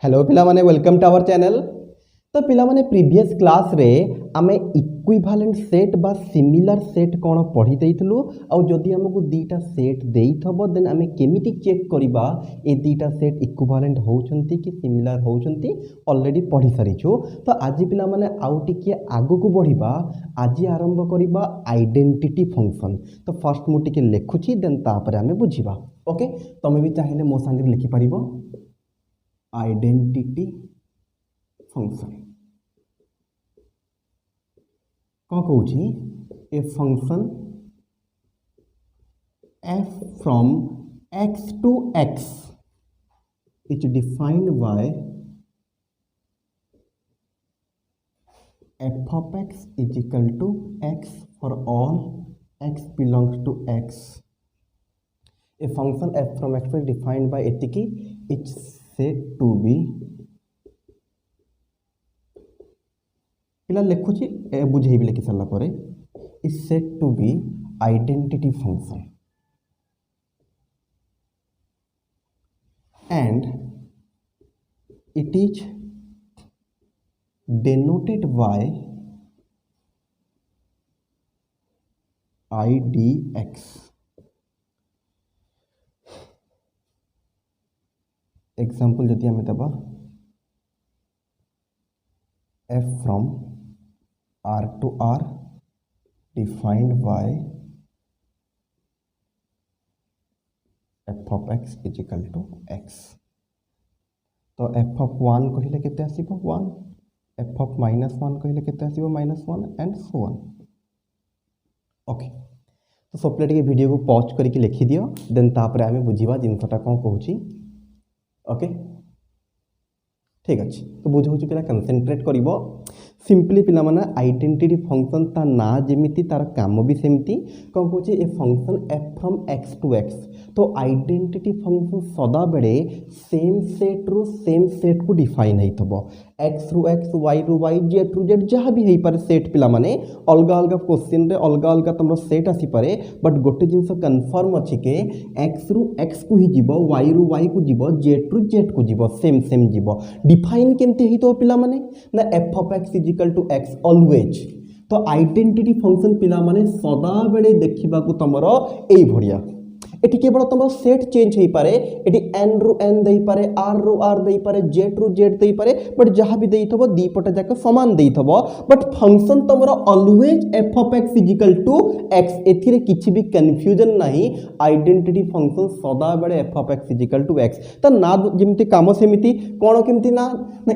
Hello पिला माने welcome to our channel. तो पिला माने प्रीवियस क्लास रे आमे इक्विवेलेंट सेट बा सिमिलर सेट कोन पढ़ी देइथलु और जदि हमकु दीटा सेट देइथबो देन आमे केमिति चेक करिबा ए दीटा सेट इक्विवेलेंट होउछंती कि सिमिलर होउछंती ऑलरेडी पढ़ी सारिछु। तो आज पिला माने आउ टिके आगु को बढ़िबा। आज आरंभ करिबा आइडेंटिटी फंक्शन। तो फर्स्ट मु टिके लेखुछि देन तापर आमे बुझिबा। ओके तमे भी चाहिले मो संगे लिखि परिबो आइडेंटिटी फंक्शन कौन कौन ए function f from x to x is defined by f of x is equal to x for all x belongs to x. A function f from x is defined by एतिकी it's said to be पिला लिखुची बुझेबी लिखि सारा पर is said to be identity function and it is denoted by idx. Example जदि आम दबा f from r to r defined by f of x is equal to x. तो f of 1 कहले केते आसीबो 1, f of -1 कहले केते आसीबो -1 and so on. Okay तो सबले टिके वीडियो को पॉज करके लिखि दियो देन तापर आमे बुझिबा जिनसटा कोन कहूची. ओके ठीक अच्छे तो बुझे पिला कनसेंट्रेट करिवो सिंपली पिला माने आइडेंटिटी फंक्शन ता ना जेमिति तार काम भी सेमिति कौन कहूची a function f from x to x. तो आइडेंटिटी फंक्शन सदा बेले सेम सेट को डिफाइन हेइथबो x रु x y रु y z रु z जहाँ भी हेइ पारे सेट पिला माने अलग अलग क्वेश्चन रे अलग अलग तमरो सेट आसी पारे बट गोटे जिंस कंफर्म अछि के x रु x को ही जीवो y रु y को जीवो z रु z को जीवो सेम जीवो डिफाइन केनते हेइतो पिला माने ना f of x is equal to x always. तो आइडेंटिटी फंक्शन पिला माने सदा बेले देखिबा को तमरो एई भड़िया एटी केवल तुम सेट चेंज हो पारे एटी n रु n दे पारे r रु r दे पारे z रु z दे पारे बट जहाँ भी देइथबो दी पटे जाके समान देइथबो बट फंक्शन तुमरो always f of x is equal to x. एथिरे किछि भी कंफ्यूजन नाही आइडेंटिटी फंक्शन सदा बेले f of x is equal to x. त ना जेमति काम सेमिति कोन केमति ना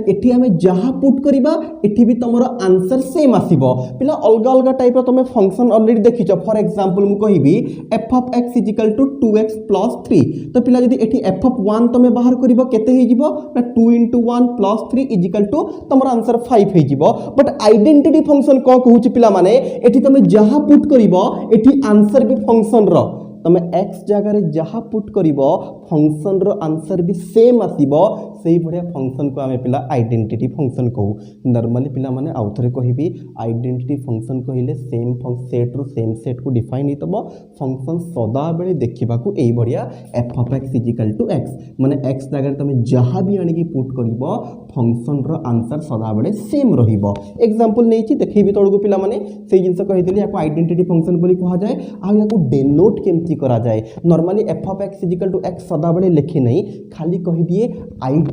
एठी हमें जहाँ पुट करिबा एठी भी तुमरो आंसर सेम आसीबो. पिला अलग अलग टाइप रो तुमे फंक्शन ऑलरेडी देखिछो. फॉर एग्जांपल मु कहिबी f of x is equal to 2x plus 3. तो पिला जदि एठी f of 1 तमे बाहर करिवो केते हे जिवो ना 2 into 1 plus 3 is equal to तमरा answer 5 हे जिवो. बट आइडेंटिटी फंक्शन को कहूची पिला माने एठी तमे जहां पुट करिवो एठी आंसर भी फंक्शन रो तमे x जगह रे जहां पुट करिवो फंक्शन रो आंसर भी सेम आसीबो. सेही बढ़िया फंक्शन को आमे पिला आइडेंटिटी फंक्शन कहू. नॉर्मली पिला माने आउथरे कहिबी आइडेंटिटी फंक्शन कहिले सेट रो सेम सेट को डिफाइन हेतबो फंक्शन सदा बेले देखिबा को एई बढ़िया f of x is equal to x माने x जगह रे तमे जहां भी आनी की पुट करिवो फंक्शन रो आंसर सदा बेले सेम रहिबो. एग्जांपल नेछि देखिबी तळगु पिला माने सेही जिंस कहिदिली याको आइडेंटिटी फंक्शन बोली कहा जाय आ याको डेनोट केमति करा जाए. Normally f of x is equal to x सदा बेले लिखि नहीं खाली कहि दिए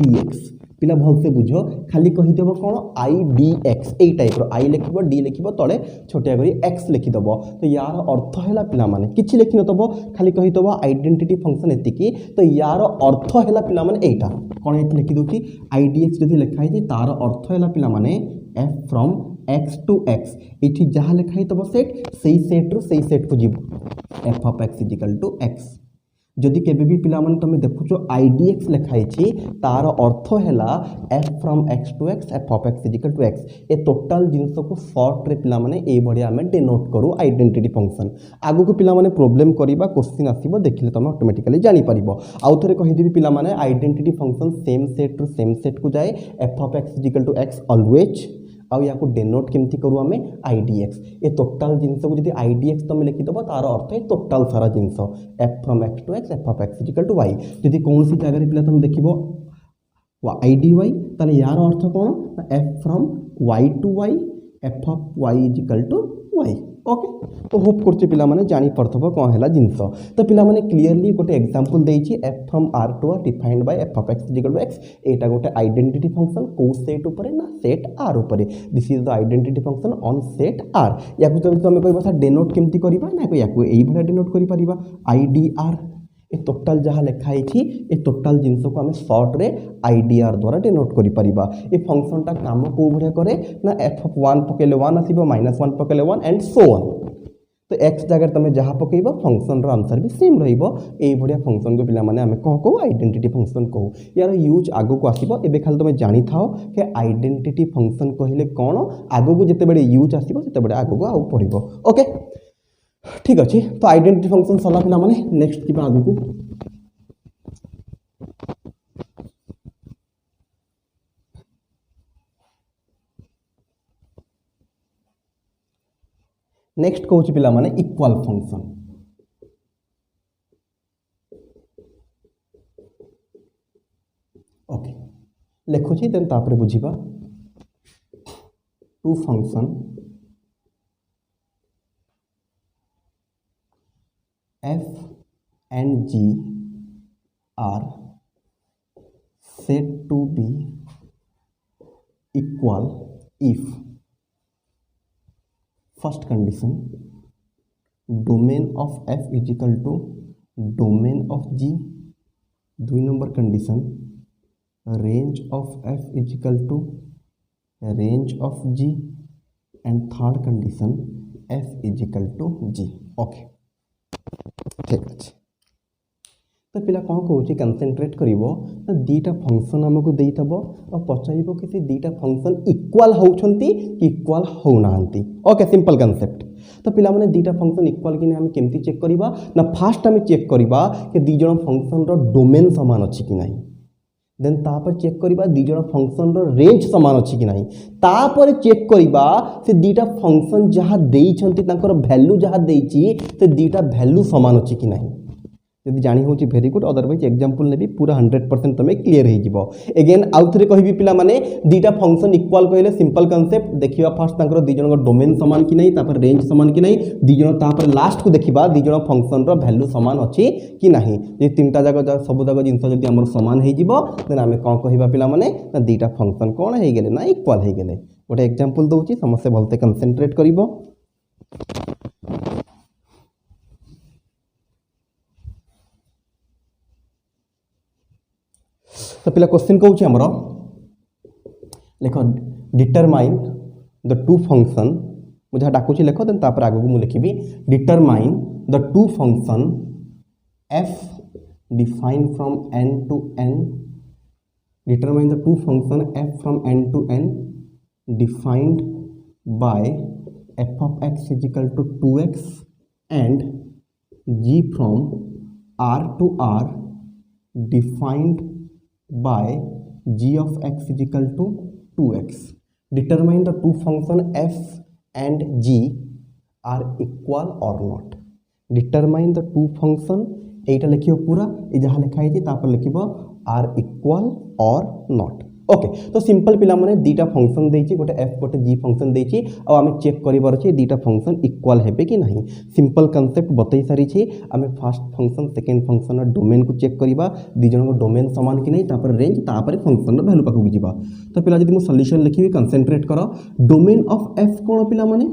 idx. पिला भल से बुझो खाली कहि देबो कोन idx ए टाइप रो i लिखिबो d लिखिबो तळे छोटिया करी x लिखि देबो. तो यार अर्थ हैला पिला माने किछि लिखि न तबो खाली कहि देबो आइडेंटिटी फंक्शन एतिकी. तो यार अर्थ हैला पिला माने एटा कोन एति लिखि दोची idx जदि लिखाइ जे तार अर्थ हैला पिला माने f from x to x इठी जहां लिखाइ तबो सेट सही सेट रो सही सेट को जीवो f of x is equal to x. जदि केबे भी पिला माने तमे देखुचो idx लिखाइ छी तार अर्थ हैला f from x to x f of x is equal to x. ए टोटल जिंस को शॉर्ट रे पिला माने ए बढ़िया हमें डिनोट करू आइडेंटिटी फंक्शन. आगु को पिला माने प्रॉब्लम करिबा क्वेश्चन आसीबो देखिले तमे ऑटोमेटिकली जानि परिबो. आउ थरे कहि देबी पिला माने identity function same set to same set को जाए f of x is equal to x always आउ या डेनोट केमती करू आम आईडीएक्स ए टोटाल जिनस को जब आईडीएक्स तुम लिखिदेव तार अर्थ है टोटाल सारा जिनस f from x to x f of x equal to y जदि कौन सी जगह पे तुम देख आई डी वाई ताले यार अर्थ कौन F from Y to Y F of Y is equal to Y okay तो होप करछे पिला माने जानि परथबो कोन हैला जिंस तो पिला माने क्लियरली गोटे एग्जांपल देछि f from R to R defined by f of x is equal to x एटा गोटे आइडेंटिटी फंक्शन को सेट ऊपर ना सेट आर ऊपर this is the identity function on set R याकु तो हमें कहबा सा डेनोट केमती करबा ना याकु एई भला डेनोट करि परिबा आईडीआर ए टोटाल जहाँ लिखाई ए टोटाल जिनस को आम सर्ट रे आईडीआर द्वारा डिनोट करि परिबा ए फंक्शन टा काम को भरिया करे ना F of 1 पकेले 1 आसीबो -1 पकेले 1 and so on तो एक्स जगह तुम जहाँ पकेबा फंक्शन रो आंसर भी सेम रहिबो ए भरिया फंक्शन को पिला माने आमे को आइडेंटिटी फंक्शन को यार यूज आगो को आसीबो एबे खाली तुम जानि थाओ के आइडेंटिटी फंक्शन कहिले कोन आगो को जते बेले यूज आसीबो तते बेले आगो को आउ पड़िबो ओके ठीक अच्छे तो आइडेंटिटी फंक्शन सरला पिला माने नेक्स्ट की आगु को नेक्स्ट कहूँ पिला माने इक्वल फंक्शन ओके लिखुची देन तापर बुझीबा two function f and g are said to be equal if first condition domain of f is equal to domain of g 2 number condition range of f is equal to range of g and third condition f is equal to g okay ठीक अच्छे तो पिला कौन कहूँ concentrate करिवो ना दीटा function आमको देइथबो और पचारिबो कि से दीटा फंक्शन इक्वल होउछंती कि इक्वल होउनांती ओके सिंपल कांसेप्ट तो पिला माने दीटा फंक्शन इक्वल कि हम केमती चेक करिबा ना फास्ट हम चेक करिबा कि दी जण फंक्शन रो डोमेन समान अछि कि नाही देन तापर चेक करिबा दी जण फंक्शन रो रेंज समान अछि कि नाही तापर चेक करिबा से दीटा फंक्शन जहा देइछंती तांकर वैल्यू जहा देइछि से दीटा वैल्यू समान अछि कि नाही यदि जानी होची वेरी गुड अदरवाइज एग्जांपल नेबी पूरा 100% तमे क्लियर हे जिवो अगेन आउ थरे कहिबी पिला माने दीटा फंक्शन इक्वल कहले सिंपल कांसेप्ट देखिबा फास्ट तांकर दी जण डोमेन समान कि नाही तापर रेंज समान कि नाही दी जण तापर लास्ट को देखिबा दी जण फंक्शन रो वैल्यू समान अछि कि नाही जे तीनटा जगह सब जगह जिंस जदि हमर समान हे जिवो देन हमें कोन कहिबा पिला माने ना दीटा फंक्शन कोन हे गेले ना इक्वल हे गेले गोटे एग्जांपल दउची समस्या भलते कंसंट्रेट करिवो तो पिला क्वेश्चन कहूँ आमर लिख डिटरमाइन द टू फंक्शन मुझे डाकुची लिख देन तापर आगु मु लिखिबी determine the two function f define from n to n determine the two function f from n to n defined by f of x is equal to 2x and g from r to r defined by g of x is equal to 2x. Determine the two function f and g are equal or not. Determine the two function एटा लिखियो पूरा ए जहाँ लिखाई थी तापर लिखिबो are equal or not. Okay तो simple पिला माने दीटा function देछि गोटे f गोटे g फंक्शन देछि आ हमें चेक करिबार छै दीटा फंक्शन इक्वल हेबे कि नहीं सिंपल कांसेप्ट बतई सारी छी हमें फर्स्ट फंक्शन सेकंड फंक्शन रो डोमेन को चेक करिबा दी जण को डोमेन समान कि नहीं तापर रेंज तापर फंक्शन रो वैल्यू पाकु जिबा तो पिला जदि मु सॉल्यूशन लिखिबी कंसंट्रेट करो डोमेन ऑफ f कोन पिला माने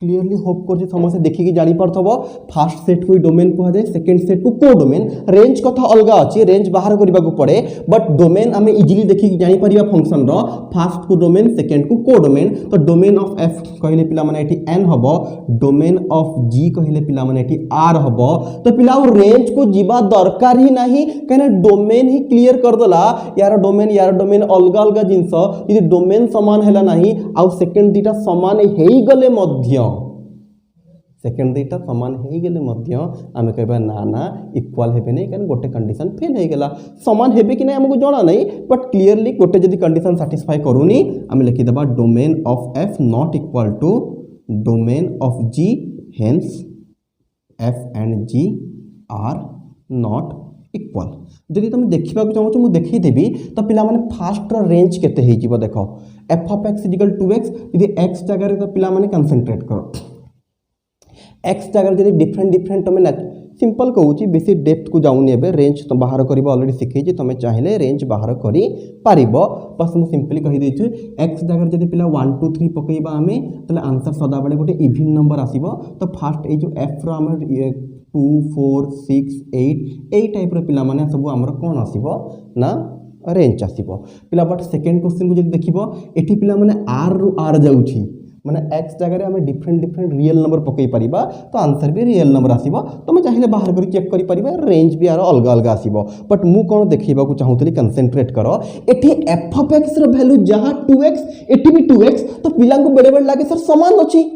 क्लियरली होप कर समस्त देखिकी जानी पारथबो फर्स्ट सेट को डोमेन कह जाए सेकंड सेट को को डोमेन रेंज कथा अलगा अछि रेंज बाहर करबा को पड़े बट डोमेन हमें इजीली देखिकी जानी परिबा फंक्शन रो फर्स्ट को डोमेन सेकंड को डोमेन तो डोमेन ऑफ f कहले पिला माने एठी n हबो डोमेन ऑफ g कहले पिला माने एठी r हबो तो पिला और रेंज को जीवा दरकार ही नहीं कने डोमेन ही क्लियर कर दला यार डोमेन अलगा अलगा जिंस यदि डोमेन समान हैला नहीं आ सेकंड दीटा समान हेई गले मध्य सेकंड दीटा समान हे गेले मध्य आमे कहबा ना ना इक्वल हेबे नै कन गोटे कंडीशन फेल हे गेला समान हेबे कि नै हमको जाना नै बट क्लियरली गोटे जदी कंडीशन सैटिस्फाई करूनी आमे लिखि देबा domain of f not equal to domain of g hence f and g are not equal जदि तुम देखा चाहो मुझे देखईदेवी तो पिला माने फास्ट रेंज केते हेई जीवो देखो F of x equal to X यदि एक्स जगह तो पिला माने कंसंट्रेट करो एक्स जगह जब डिफरेंट डिफरेंट तुम सिंपल कहूँ बेसी डेप्थ को जाऊनी ए रेंज तो बाहर कर अलरेडी शिखी तुम चाहिए रेंज बाहर कर बस मुझे सिंपली कहीदे एक्स जगह जब पिला 1 2 3 पकईबा आम तो आंसर सदाबले गोटे इवन नंबर आसो तो फास्ट ये जो एफ रो 2 4 6 8 यही टाइप पिला माने सब आमर कौन आसो ना रेंज आसो पिला बट सेकेंड क्वेश्चन को जब देख ये पिला माने आर रु आर जाऊँगी माने एक्स जगह आम डिफरेंट डिफरेंट रियल नंबर पकई पारिबा तो आंसर भी रियल नंबर आसीबो तुम चाहिए बाहर कर चेक करि परिबा रेंज भी यार अलग अलग आसीबो बट मु कोन देखैबा को चाहूतली कंसंट्रेट करो एठी एफ ऑफ एक्स रो वैल्यू जहां 2x एठी भी 2x तो पिला को बड़े बड़े लागे सर समान अछि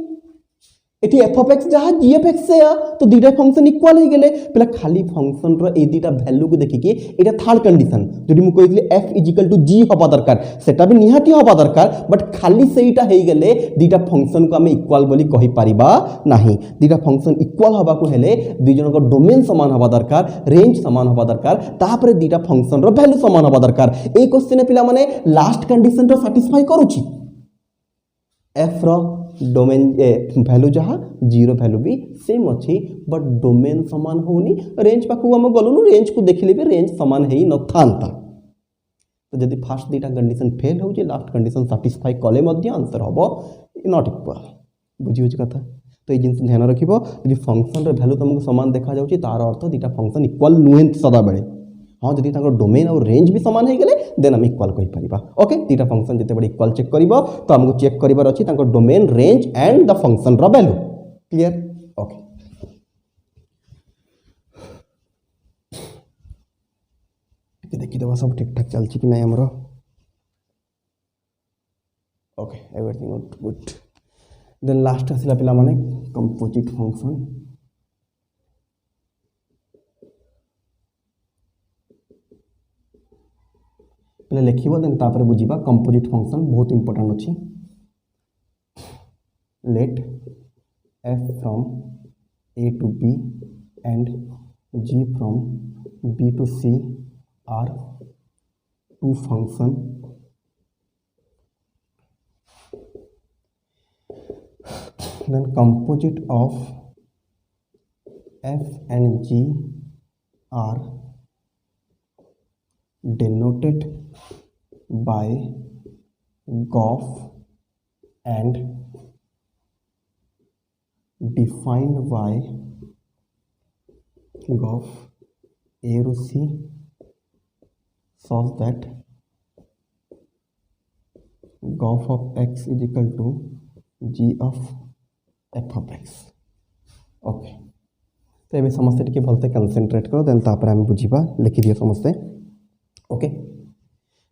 एठी एफ ऑफ एक्स जहां जी एफ एक्स से तो दुटा फंक्शन इक्वल हो गले पिला खाली फंक्शन रो ए दुटा वैल्यू को देखि के एटा थर्ड कंडीशन जदि मु कहितली f इक्वल टू g होबा दरकार सेटा भी निहाती होबा दरकार बट खाली सेटा हे गले दुटा फंक्शन को हम इक्वल बोली कहि परिबा नाही दुटा फंक्शन इक्वल होबा को हेले दुई जन को डोमेन समान होबा दरकार रेंज समान होबा दरकार तापरे दुटा फंक्शन रो वैल्यू समान होबा दरकार ए क्वेश्चन पिला माने लास्ट कंडीशन रो सैटिस्फाई करूची f रो डोमेन वैल्यू जहाँ जीरो वैल्यू भी सेम अच्छी बट डोमेन समान होनी रेंज पाखु आम गलुनु रेंज को देखिले भी रेंज समान है न था तो जब फास्ट दुटा कंडीशन फेल हो लास्ट कंडीशन सैटिस्फाई कले आंसर हम नॉट इक्वल बुझी कथा तो ये जिन ध्यान रखिबो यदि फंक्शन वैल्यू तुमको समान देखा जाउची तार अर्थ दुटा फंक्शन इक्वल नुहे सदा बेले हाँ जदि डोमेन और रेंज भी समान हो गले देन आम इक्वल कहि परिबा ओके दुटा फंक्शन जिते बड़े इक्वल चेक करिबो तो हमको चेक करिबार अछि तांको domain range and the function रो वैल्यू क्लियर ओके देखि देबा सब ठीक ठाक चलछि कि नै हमरो okay everything good then last आसिला पिला माने कंपोजिट फंक्शन पहले लिखिबो देन तापर बुझिबा कंपोजिट फंक्शन बहुत इंपोर्टेंट अछि let f from a to b and g from b to c are two function then composite of f and g are denoted by GOF and defined by GOF A to C such that GOF of x is equal to G of f of x okay तो ये समस्ते टिके भलसे concentrate करो then तापर हम बुझिबा लिखि दियो समस्ते ओके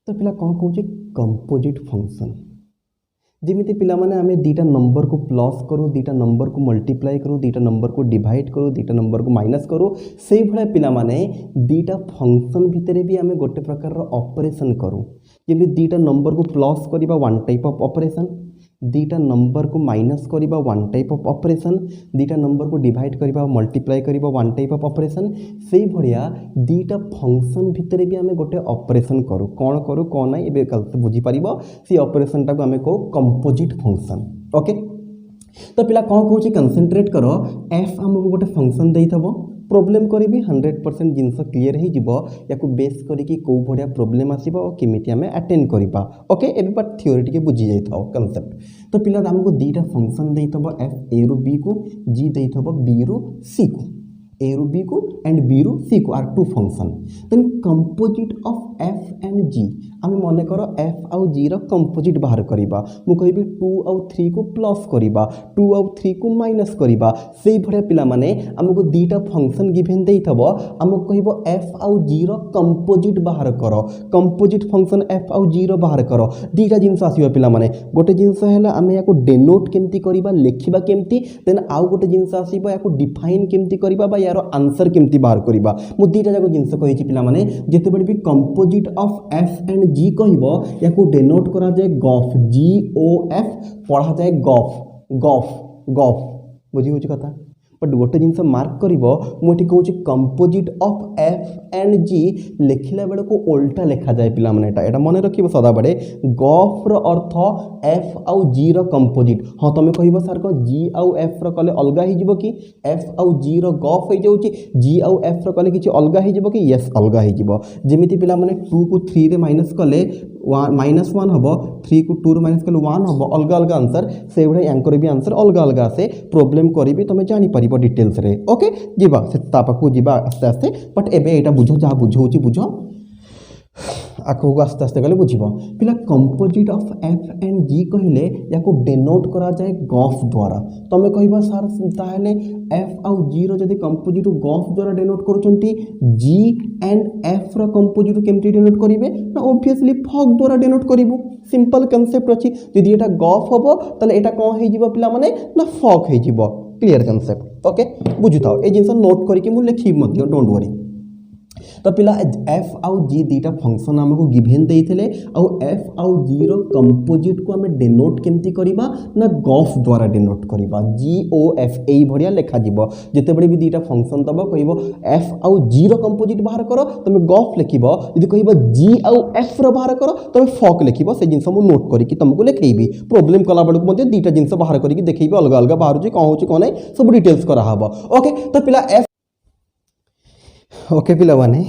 तो पिला कौन कहूँ कंपोजिट फंक्शन जमीती पिला माने आमे दुटा नंबर को प्लस करूँ दुटा नंबर को मल्टीप्लाई करूँ दुटा नंबर को डिवाइड करूँ दुटा नंबर को माइनस करूँ से भाया पिला माने दुटा फंक्शन भितर भी आमे गोटे प्रकार ऑपरेशन करूँ जमी दुटा नंबर को प्लस करवा वन टाइप ऑफ ऑपरेशन दुटा नंबर को माइनस करवा वन टाइप ऑफ ऑपरेशन दुटा नंबर को डिवाइड करवा मल्टीप्लाई करवा वन टाइप ऑफ ऑपरेशन से भाया दुटा फंक्शन भितर भी आम गोटे ऑपरेशन करूँ कौन करूँ कौन ना ये बुझी पार से ऑपरेशन टाक आम कहू कंपोजिट फंक्शन ओके तो पिला कौन कहूँ कंसंट्रेट कर एफ आमको गोटे फंक्शन देथबो प्रोब्लेम करी 100% जिनस क्लीयर हो जीवो याकू बेस करी कौ भाया प्रोब्लेम आसीबो और केमिति आमे अटेंड करिबा ओके एबे बट थ्योरी टिके बुझी जाइथाओ कांसेप्ट तो पिला हमको दुटा फंक्शन देथबो एफ ए रु बी को जी देथबो बी रु सी को ए रु बी को एंड बी रु सी को are two function then composite of f and g आम मन कर एफ आउ जी रो कंपोजिट बाहर करिबा मु कहबी 2 आउ 3 को प्लस करिबा 2 आउ 3 को माइनस करिबा सेई भरे पिला माने हमको दुटा फंक्शन गिवन देइथबो हमको कहबो एफ आउ जी रो कंपोजिट बाहर करो कंपोजिट फंक्शन एफ आउ जी रो बाहर करो दुटा जिंस आसीबो पिला माने गोटे जिंस हैला आमे याको डेनोट केमती करिबा लेखिबा केमती देन आउ गोटे जिंस आसीबो याको डिफाइन केमती करिबा बा यारो आंसर केमती बाहर करिबा मु दुटा जाको जिंस कहिछि पिला माने जेते बडी भी कंपोजिट ऑफ एफ एंड जी कहबो याको डेनोट करा जाय गॉफ जी ओ एफ पढ़ा जाय गॉफ गॉफ गॉफ बुझी होची कथा बट गोटे जिनस मार्क कर मुझे कहूँ कंपोजिट ऑफ एफ एंड जी लिखला बेल को उल्टा लिखा जाए पिला माने एटा मन रखिबो सदाबड़े गफ रो अर्थ एफ आउ जी रो कंपोजिट। हाँ तुम कह सर को जी आउ एफ रो कले अलग हो जिवो कि एफ आउ जी रो गफ हो जाउची जी आउ एफ रो कले किछि अलग हो जिवो कि यस अलग हो जिवो। जेमिति पिला माने 2 को 3 रे माइनस कले -1 हम 3 को 2 माइनस कले 1 हम अलग अलग आंसर से भाई यांकर भी आंसर अलग अलग आसे प्रोब्लेम करी तुम जानी पारिबो डिटेल्स रे। ओके जीवा से तापाकू जीवा आस्ते आस्ते बट एबे एटा बुझो जहाँ बुझौची बुझो आगू आस्ते आस्ते गले बुझ पिला कंपोजिट ऑफ एफ एंड जी कहले या डेनोट करा जाए गफ द्वारा। तुम कह सार ताहले एफ आउ जी रो जदी कंपोजिट गफ द्वारा डेनोट करूचंती जी एंड एफ रो कंपोजिट केमती डेनोट करिवे ना ऑब्वियसली फक द्वारा डेनोट करिवो। सिंपल कांसेप्ट अछि जदी एटा गफ हबो तले एटा कोन हे जिवो पिला माने ना फक हे जिवो। क्लियर कांसेप्ट ओके बुझुताओ ए जिंस नोट करिके मु लिखि मध्य डोंट वरी। तो पिला एफ आउ जी दीटा फंक्शन आमको गिभेन देइथिले आउ एफ आउ जी रो कंपोजिट को हमें डेनोट केमती करिबा ना गफ द्वारा डेनोट करिबा जी ओ एफ एई भरिया लेखा जिवो। जेते बडे भी दीटा फंक्शन दबो कहबो एफ आउ जी रो कंपोजिट बाहर करो तुम गफ लिखिबो यदि कहबो जी आउ एफ रो बाहर करो तुम फक लिखिबो। से जिंस मु नोट करिकि तुमको लिखेबी प्रोब्लेम कला बडक मध्ये दीटा जिंस बाहर करिकि देखैबी अलग अलग बाहर जे कोन होची कोन नै सब डिटेल्स करा हबो। ओके तो पिला एफ ओके पिला माने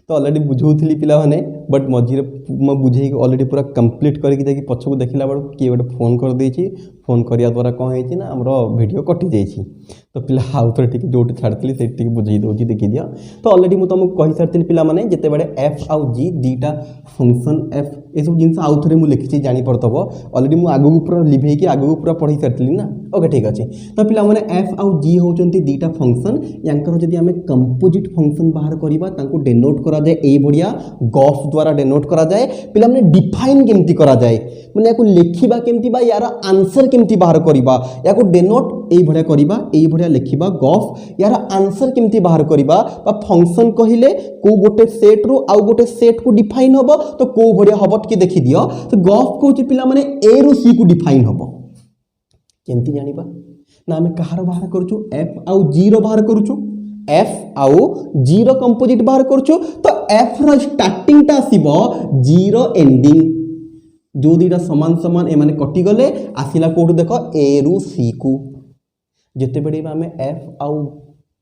तो ऑलरेडी बुझौली पिला माने बट मझे बुझे ऑलरेडी पूरा कंप्लीट करके पछक देखला बेलू किए गोटे फोन कर देछि फोन करिया द्वारा कौन है ना आमर वीडियो कटि जाइए। तो पिला आउ थे टी जो छाड़ी से बुझे दूसरी देखी दिया। तो ऑलरेडी मुझे तुमको कही सारी पिला माने जिते बड़े एफ आउ जी दीटा फंक्शन एफ ये सब जिन आउ थे मुझे लिखी जापरतब ऑलरेडी मुझे आगू पूरा लिभे कि आगू पूरा पढ़ी सारी ना। ओके ठीक अच्छे तो पिला माने एफ आउ जी होचंती दीटा फंक्शन यांकर जदि आमे कंपोजिट फंक्शन बाहर करबा तांको डेनोट करा जाए ए बढ़िया गफ द्वारा डेनोट करा जाए। पिला माने डिफाइन केमती करा जाए माने याको लेखिबा केमती बा यार आंसर केमती बाहर करबा याको डेनोट ए बढ़िया करबा ए बढ़िया लेखिबा गफ यार आंसर केमती बाहर करबा बा फंक्शन कहिले को गोटे सेट रो आउ गोटे सेट को डिफाइन हबो तो को बढ़िया हबो टिके देखि दियो। तो गफ कहूची पिला माने ए रो सी को डिफाइन हबो केमती जानिबा ना आमे कहार बाहर करूछु एफ आउ जी रो बाहर करूछु एफ आउ जी रो कंपोजिट बाहर करूछु। तो एफ रो स्टार्टिंग ता आसीबो जी रो एंडिंग जो दीटा समान समान ए माने कटि गले आसिला कोठु देखो ए रु सी को जेते बेडे आमे एफ आउ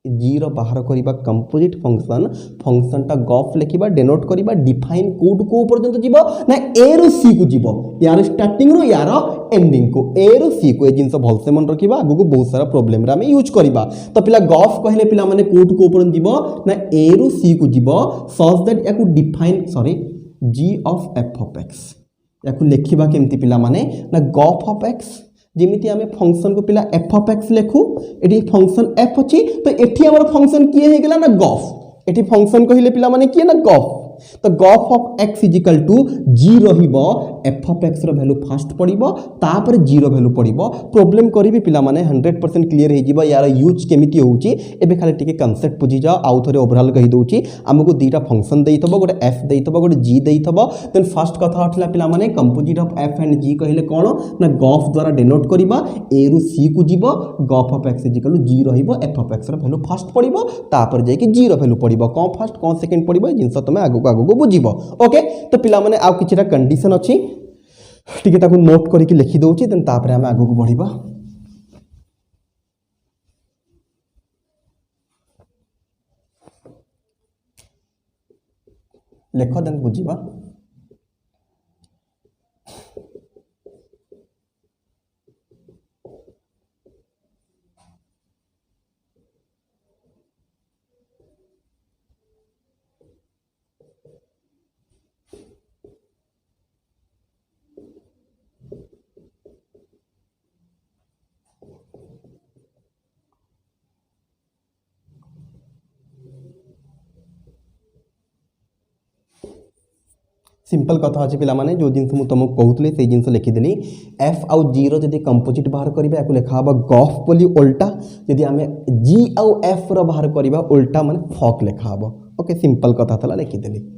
जी रो बाहर करिबा कंपोजिट फंक्शन फंक्शन ता गफ लिखिबा डेनोट करिबा डिफाइन कोड को पर्यंत जीवो ना ए रु सी को जीवो यार स्टार्टिंग रो यार एंडिंग को ए रु सी को ए जिंस भलसे मन रखिबा आगु को बहुत सारा प्रॉब्लम रे आमे यूज करिबा। तो पिला गफ कहले पिला माने कोड को पर्यंत जीवो ना ए रु सी को जीवो सच दैट याकु define sorry g of f of x याकु लिखिबा केमती पिला माने ना गफ ऑफ एक्स जेमिति आमे फंक्शन को पिला एफ ऑफ एक्स लेखु एटी फंक्शन एफ अछि तो एठी हमर फंक्शन किए हे गेला ना गफ एटी फंक्शन कहिले पिला माने किए ना गफ। तो गफ ऑफ एक्स इजिकल टू जी रहिबो एफ ऑफ एक्स रो वैल्यू फास्ट पड़िबो तापर जी रो वैल्यू पड़िबो प्रोब्लेम करिबि पिला माने 100% क्लियर हे जिबो यार यूज केमिति होउची एबे खाली टिके कांसेप्ट बुझी जाओ आउ थरे ओवरऑल कहि दोउची हमको दीटा फंक्शन देइतबो गोटे एफ देइतबो गोटे जी देइतबो देन फर्स्ट कथा उठला पिला माने कंपोजिट ऑफ एफ एंड जी कहले कोन ना गफ द्वारा डेनोट करिबा ए रु सी को जीवो गफ ऑफ एक्स इजिकल टू जी रहिबो एफ ऑफ एक्स रो वैल्यू फास्ट पड़िबो तापर जाय कि जी रो वैल्यू पड़िबो कोन फर्स्ट कोन सेकंड पड़िबो जिंस तमे आगु आगु बुझिबो। ओके तो पिला माने आउ किछटा कंडीशन अछि ठीक है नोट करके लिखि दउची देन तापर हम आगु को बढ़िबा। लेख देन बुझिबा। सिंपल कथा अच्छे पिला माने जो जिन तुमको कहूली से जिन लिखिदेली एफ आउ जी रो जदि कंपोजिट बाहर करिबा याकु लेखा हबा गफ बोली उल्टा जदि आमे जी आउ एफ रो बाहर करिबा उल्टा माने फक लेखा हबो। ओके सिंपल कथा थला लिखिदेली।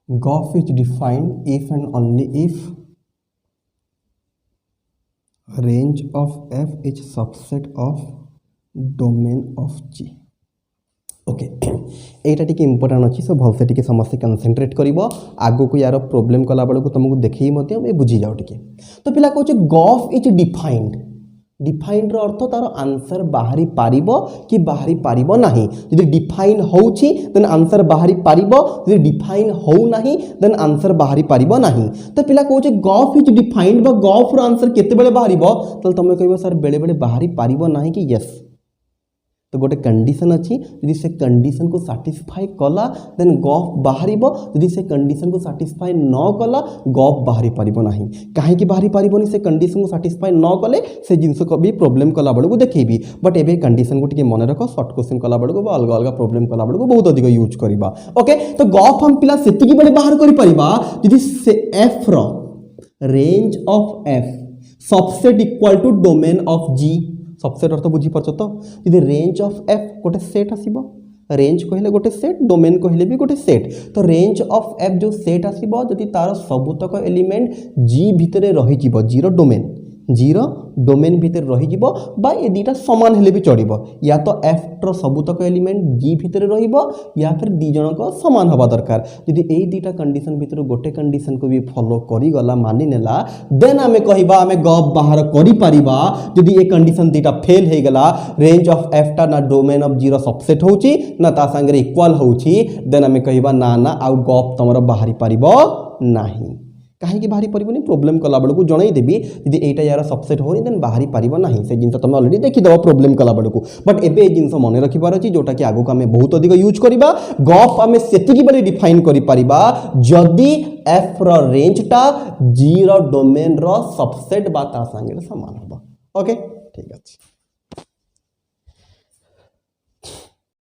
गॉफ is defined if and only if range of f is subset of domain of G. Okay एटा टिके इंपोर्टेंट अच्छी सो भलसे टिके समस्ते कनसेंट्रेट करिवो आगो को यार प्रॉब्लम कला बेल को तुमको देखई मते ए बुझी जाओ टिके तो पिला कहू गॉफ इज डिफाइंड डिफाइंड रो अर्थ तार आंसर बाहरी पारिबो कि बाहरी पारिबो नाही यदि डिफाइन होउछि देन आंसर बाहरी पारिबो यदि डिफाइन हो नाही देन आंसर बाहरी पारिबो नाही तो पिला कहू गॉफ इज डिफाइंड बा गॉफ रो आंसर केते बेले बाहरिबो तो तुम कहबो सर बेले बेले बाहरी पारिबो नाही कि यस तो गोटे कंडीशन अच्छी यदि से कंडीशन को साटिस्फाई कला देन गॉफ बाहर यदि से कंडीशन को साटिस्फाई न कला गॉफ बाहरी पारिबो नाही काहे कि बाहरी पारिबोनी से कंडीशन को साटिस्फाई न कले से जिनस को भी प्रॉब्लम कला बेलू देखेबी बट एबे कंडीशन को टिके मन रख शॉर्ट क्वेश्चन कला बेलू अलग अलग प्रॉब्लम कला बेलू बहुत अधिक यूज करबा ओके तो गॉफ हम पिला सेतिकी बेले बाहर करि परिबा यदि से एफ रो range of f subset equal to domain of g subset अर्थ बुझी पारछ तो यदि रेंज ऑफ एफ गोटे सेट आसीबो रेंज कहले गोटे सेट डोमेन कहले भी गोटे सेट तो रेंज ऑफ एफ जो सेट आसीबो जदि तार सबुतक एलिमेंट जी भितरे रही जीवो जीरो डोमेन भितर रही जीवो बा ए दीटा समान हेले भी चढ़िबो या तो एफ रो सबुतक एलिमेंट जी भितरे रहिबो या फिर दी जन को समान हवा दरकार यदि ए दीटा कंडीशन भितर गोटे कंडीशन को भी फॉलो करी गला मानि नेला देन आमे कहिबा आमे गॉफ बाहर करि परिबा यदि ए कंडीशन दीटा फेल हे गला रेंज ऑफ एफ टा ना डोमेन ऑफ जीरो सबसेट होउची ना ता संगे इक्वल होउची देन आमे कहिबा ना ना आ गॉफ तमरो बाहरी परिबो नाही कहीं बाहरी पारिबनी प्रॉब्लम कला बेलू जणई देबी यदि एटा यार सबसेट होनी देन बाहरी पारिबो नाही से जिंस तुम ऑलरेडी देखि दबो प्रॉब्लम कला बेलू बट एबे ए जिंस मन रखिबार अछि जोटा कि आगो आमे बहुत अधिक यूज करिबा गॉफ आमे सेतिकी बेले डिफाइन करि परिबा जदि एफ रो रेंज टा जी रो डोमेन रो सबसेट बा ता संगे समान होबा ओके ठीक अछि।